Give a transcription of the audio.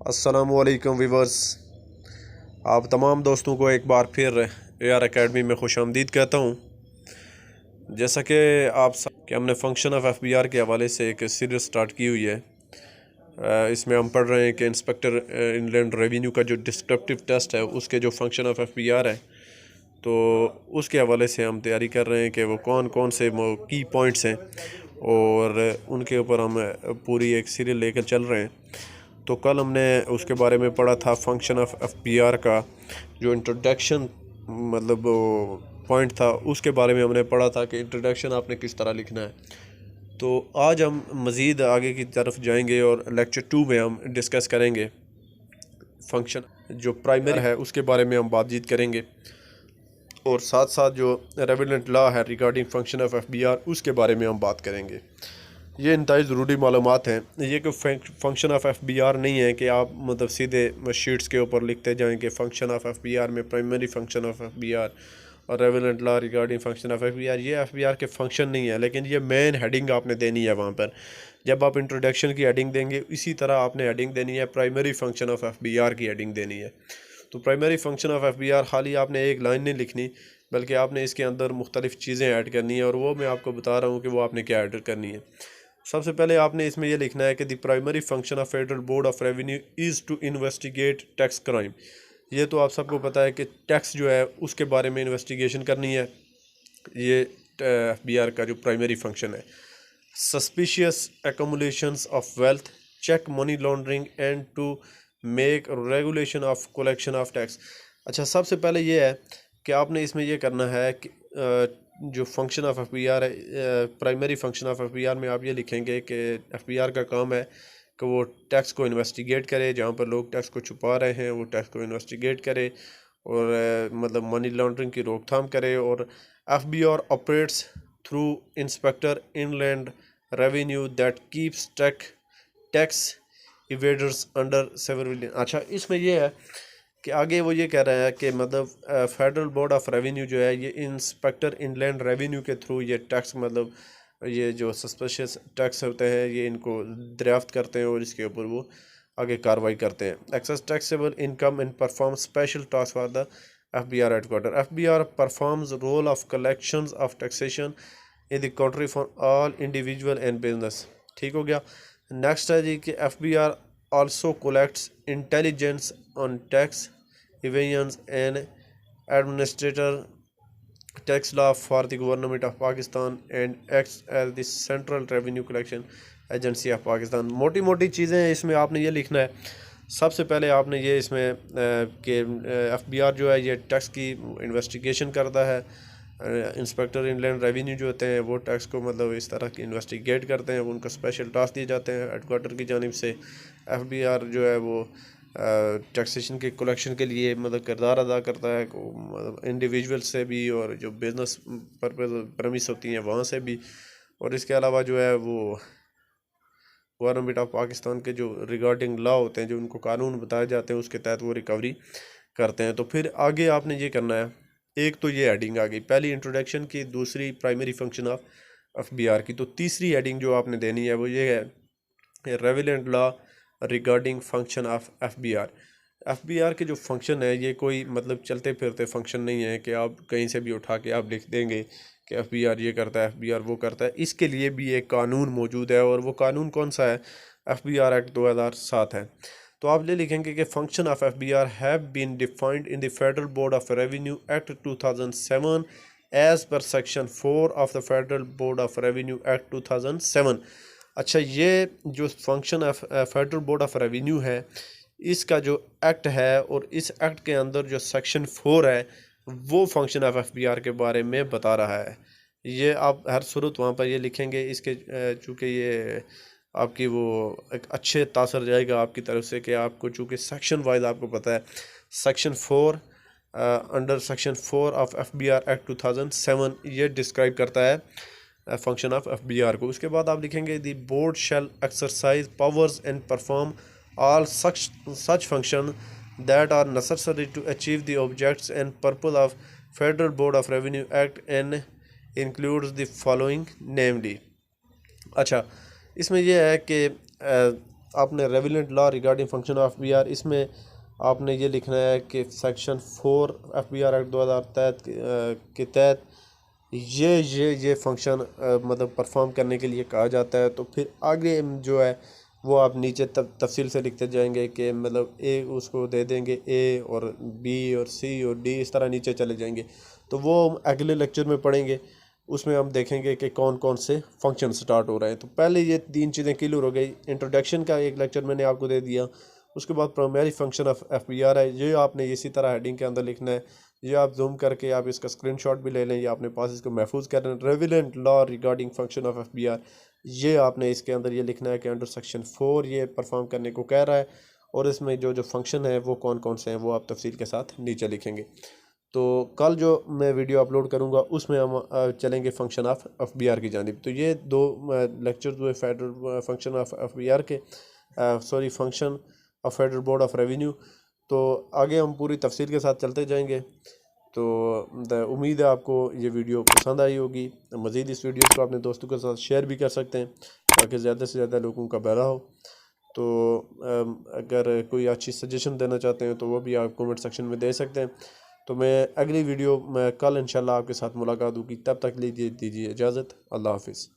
अस्सलामुअलैकुम वीवर्स, आप तमाम दोस्तों को एक बार फिर AR एकेडमी में खुशामदीद कहता हूँ। जैसा कि आप सब कि हमने फंक्शन ऑफ FBR के हवाले से एक सीरीज़ स्टार्ट की हुई है। इसमें हम पढ़ रहे हैं कि इंस्पेक्टर इनलैंड रेवेन्यू का जो डिस्क्रिप्टिव टेस्ट है उसके जो फंक्शन ऑफ FBR है, तो उसके हवाले से हम तैयारी कर रहे हैं कि वो कौन कौन से की पॉइंट्स हैं और उनके ऊपर हम पूरी एक सीरीज लेकर चल रहे हैं। तो कल हमने उसके बारे में पढ़ा था फंक्शन ऑफ FBR का जो इंट्रोडक्शन मतलब पॉइंट था, उसके बारे में हमने पढ़ा था कि इंट्रोडक्शन आपने किस तरह लिखना है। तो आज हम मज़ीद आगे की तरफ जाएंगे और लेक्चर 2 में हम डिस्कस करेंगे फंक्शन जो प्राइमरी है उसके बारे में हम बातचीत करेंगे और साथ साथ जो रेवेलेंट लॉ है रिगार्डिंग फंक्शन ऑफ FBR उसके बारे में हम बात करेंगे। ये इंतहाई ज़रूरी मालूमात हैं। ये कोई फंक्शन ऑफ FBR नहीं है कि आप मतलब सीधे शीट्स के ऊपर लिखते जाएं कि फंक्शन ऑफ FBR में प्राइमरी फंक्शन ऑफ FBR और relevant law regarding function of FBR। ये FBR के फंक्शन नहीं है, लेकिन ये मेन हेडिंग आपने देनी है वहाँ पर। जब आप इंट्रोडक्शन की हेडिंग देंगे इसी तरह आपने हेडिंग देनी है प्राइमरी फंक्शन ऑफ FBR की हेडिंग देनी है। तो प्राइमरी फंक्शन ऑफ FBR खाली आपने एक लाइन नहीं लिखनी, बल्कि आपने इसके अंदर मुख्तलिफ़ चीज़ें ऐड करनी है और वो मैं आपको बता रहा हूँ कि वो आपने क्या ऐड करनी है। सबसे पहले आपने इसमें यह लिखना है कि the primary function of federal board of revenue is to investigate tax crime. ये तो आप सबको पता है कि टैक्स जो है उसके बारे में इन्वेस्टिगेशन करनी है। ये FBR का जो प्राइमरी फंक्शन है। Suspicious accumulations of wealth, check money laundering and to make regulation of collection of tax. अच्छा, सबसे पहले ये है कि आपने इसमें यह करना है कि जो फंक्शन ऑफ FBR है, प्राइमरी फंक्शन ऑफ FBR में आप ये लिखेंगे कि FBR का काम है कि वो टैक्स को इन्वेस्टिगेट करे, जहाँ पर लोग टैक्स को छुपा रहे हैं वो टैक्स को इन्वेस्टिगेट करे और मतलब मनी लॉन्ड्रिंग की रोकथाम करे। और FBR operates through inspector inland revenue that keeps tax evaders under surveillance. अच्छा, इसमें यह है कि आगे वो ये कह रहा है कि मतलब फेडरल बोर्ड ऑफ रेवेन्यू जो है ये इंस्पेक्टर इनलैंड रेवेन्यू के थ्रू ये टैक्स मतलब ये जो सस्पिशियस टैक्स होते हैं ये इनको दरियाफ्त करते हैं और इसके ऊपर वो आगे कार्रवाई करते हैं। Excess taxable income and perform special task for the FBR headquarter. FBR performs role of collections of taxation in the country for all individual and business. ठीक हो गया। नेक्स्ट है जी कि FBR also collects intelligence on tax evasions and administrator tax law for the government of Pakistan and acts as the central revenue collection agency of Pakistan। मोटी मोटी चीज़ें इसमें आपने ये लिखना है। सबसे पहले आपने ये इसमें कि FBR जो है ये टैक्स की इन्वेस्टिगेशन करता है। इंस्पेक्टर इनलैंड रेवेन्यू जो होते हैं वो टैक्स को मतलब इस तरह की इन्वेस्टिगेट करते हैं, उनको स्पेशल टास्क दिए जाते हैं हेडक्वार्टर की जानिब से। FBR जो है वो टैक्सेशन के कलेक्शन के लिए मतलब किरदार अदा करता है, मतलब इंडिविजुअल से भी और जो बिज़नेस परमिस होती हैं वहाँ से भी। और इसके अलावा जो है वो गवर्नमेंट ऑफ पाकिस्तान के जो रिगार्डिंग लॉ होते हैं, जो उनको कानून बताए जाते हैं, उसके तहत वो रिकवरी करते हैं। तो फिर आगे आपने ये करना है, एक तो ये हेडिंग आ गई पहली इंट्रोडक्शन की, दूसरी प्राइमरी फंक्शन ऑफ FBR की। तो तीसरी हेडिंग जो आपने देनी है वो ये है relevant law regarding function of FBR। FBR के जो फंक्शन है ये कोई मतलब चलते फिरते फंक्शन नहीं है कि आप कहीं से भी उठा के आप लिख देंगे कि FBR ये करता है, FBR वो करता है। इसके लिए भी एक कानून मौजूद है और वो कानून कौन सा है? FBR एक्ट 2007 है। तो आप ले लिखेंगे कि function of FBR have been defined in the federal board of revenue act 2007 as per section 4 of the federal board of revenue act 2007। अच्छा, ये जो function of federal board of revenue है इसका जो एक्ट है और इस एक्ट के अंदर जो सेक्शन 4 है वो फंक्शन ऑफ FBR के बारे में बता रहा है। ये आप हर सूरत वहाँ पर ये लिखेंगे। इसके चूँकि ये आपकी वो एक अच्छे तासर जाएगा आपकी तरफ से कि आपको चूँकि सेक्शन वाइज आपको पता है section 4 under section 4 of FBR act 2007 ये डिस्क्राइब करता है फंक्शन ऑफ FBR को। उसके बाद आप लिखेंगे the board shall exercise powers and perform all such function that are necessary to achieve the objects and purpose of Federal Board of Revenue Act and includes the following namely। अच्छा, इसमें यह है कि आपने relevant law regarding function of FBR, इसमें आपने ये लिखना है कि सेक्शन 4 एफबीआर एक्ट 2000 के तहत ये फंक्शन मतलब परफॉर्म करने के लिए कहा जाता है। तो फिर आगे जो है वो आप नीचे तफसील से लिखते जाएंगे कि मतलब ए उसको दे देंगे, ए और बी और सी और डी, इस तरह नीचे चले जाएंगे। तो वो हम अगले लेक्चर में पढ़ेंगे, उसमें हम देखेंगे कि कौन कौन से फंक्शन स्टार्ट हो रहे हैं। तो पहले ये 3 चीज़ें क्लियर हो गई। इंट्रोडक्शन का एक लेक्चर मैंने आपको दे दिया, उसके बाद प्राइमरी फंक्शन ऑफ एफबीआर है, ये आपने इसी तरह हेडिंग के अंदर लिखना है। ये आप जूम करके आप इसका स्क्रीनशॉट भी ले लें या अपने पास इसको महफूज कर लें। Relevant law regarding function of FBR, ये आपने इसके अंदर ये लिखना है कि अंडर सेक्शन 4 ये परफॉर्म करने को कह रहा है, और इसमें जो जो फंक्शन है वो कौन कौन से हैं वो आप तफसील के साथ नीचे लिखेंगे। तो कल जो मैं वीडियो अपलोड करूंगा उसमें हम चलेंगे फंक्शन ऑफ एफबीआर की जानिब। तो ये 2 लेक्चर्स हुए फेडरल फंक्शन ऑफ एफबीआर के, sorry function of federal board of revenue. तो आगे हम पूरी तफसील के साथ चलते जाएंगे। तो उम्मीद है आपको ये वीडियो पसंद आई होगी। मज़ीद इस वीडियो को अपने दोस्तों के साथ शेयर भी कर सकते हैं ताकि ज़्यादा से ज़्यादा लोगों का भला हो। तो अगर कोई अच्छी सजेशन देना चाहते हैं तो वो भी आप कमेंट सेक्शन में दे सकते हैं। तो मैं अगली वीडियो में कल इंशाल्लाह आपके साथ मुलाकात होगी, तब तक लीजिए दीजिए इजाज़त। अल्लाह हाफिज़।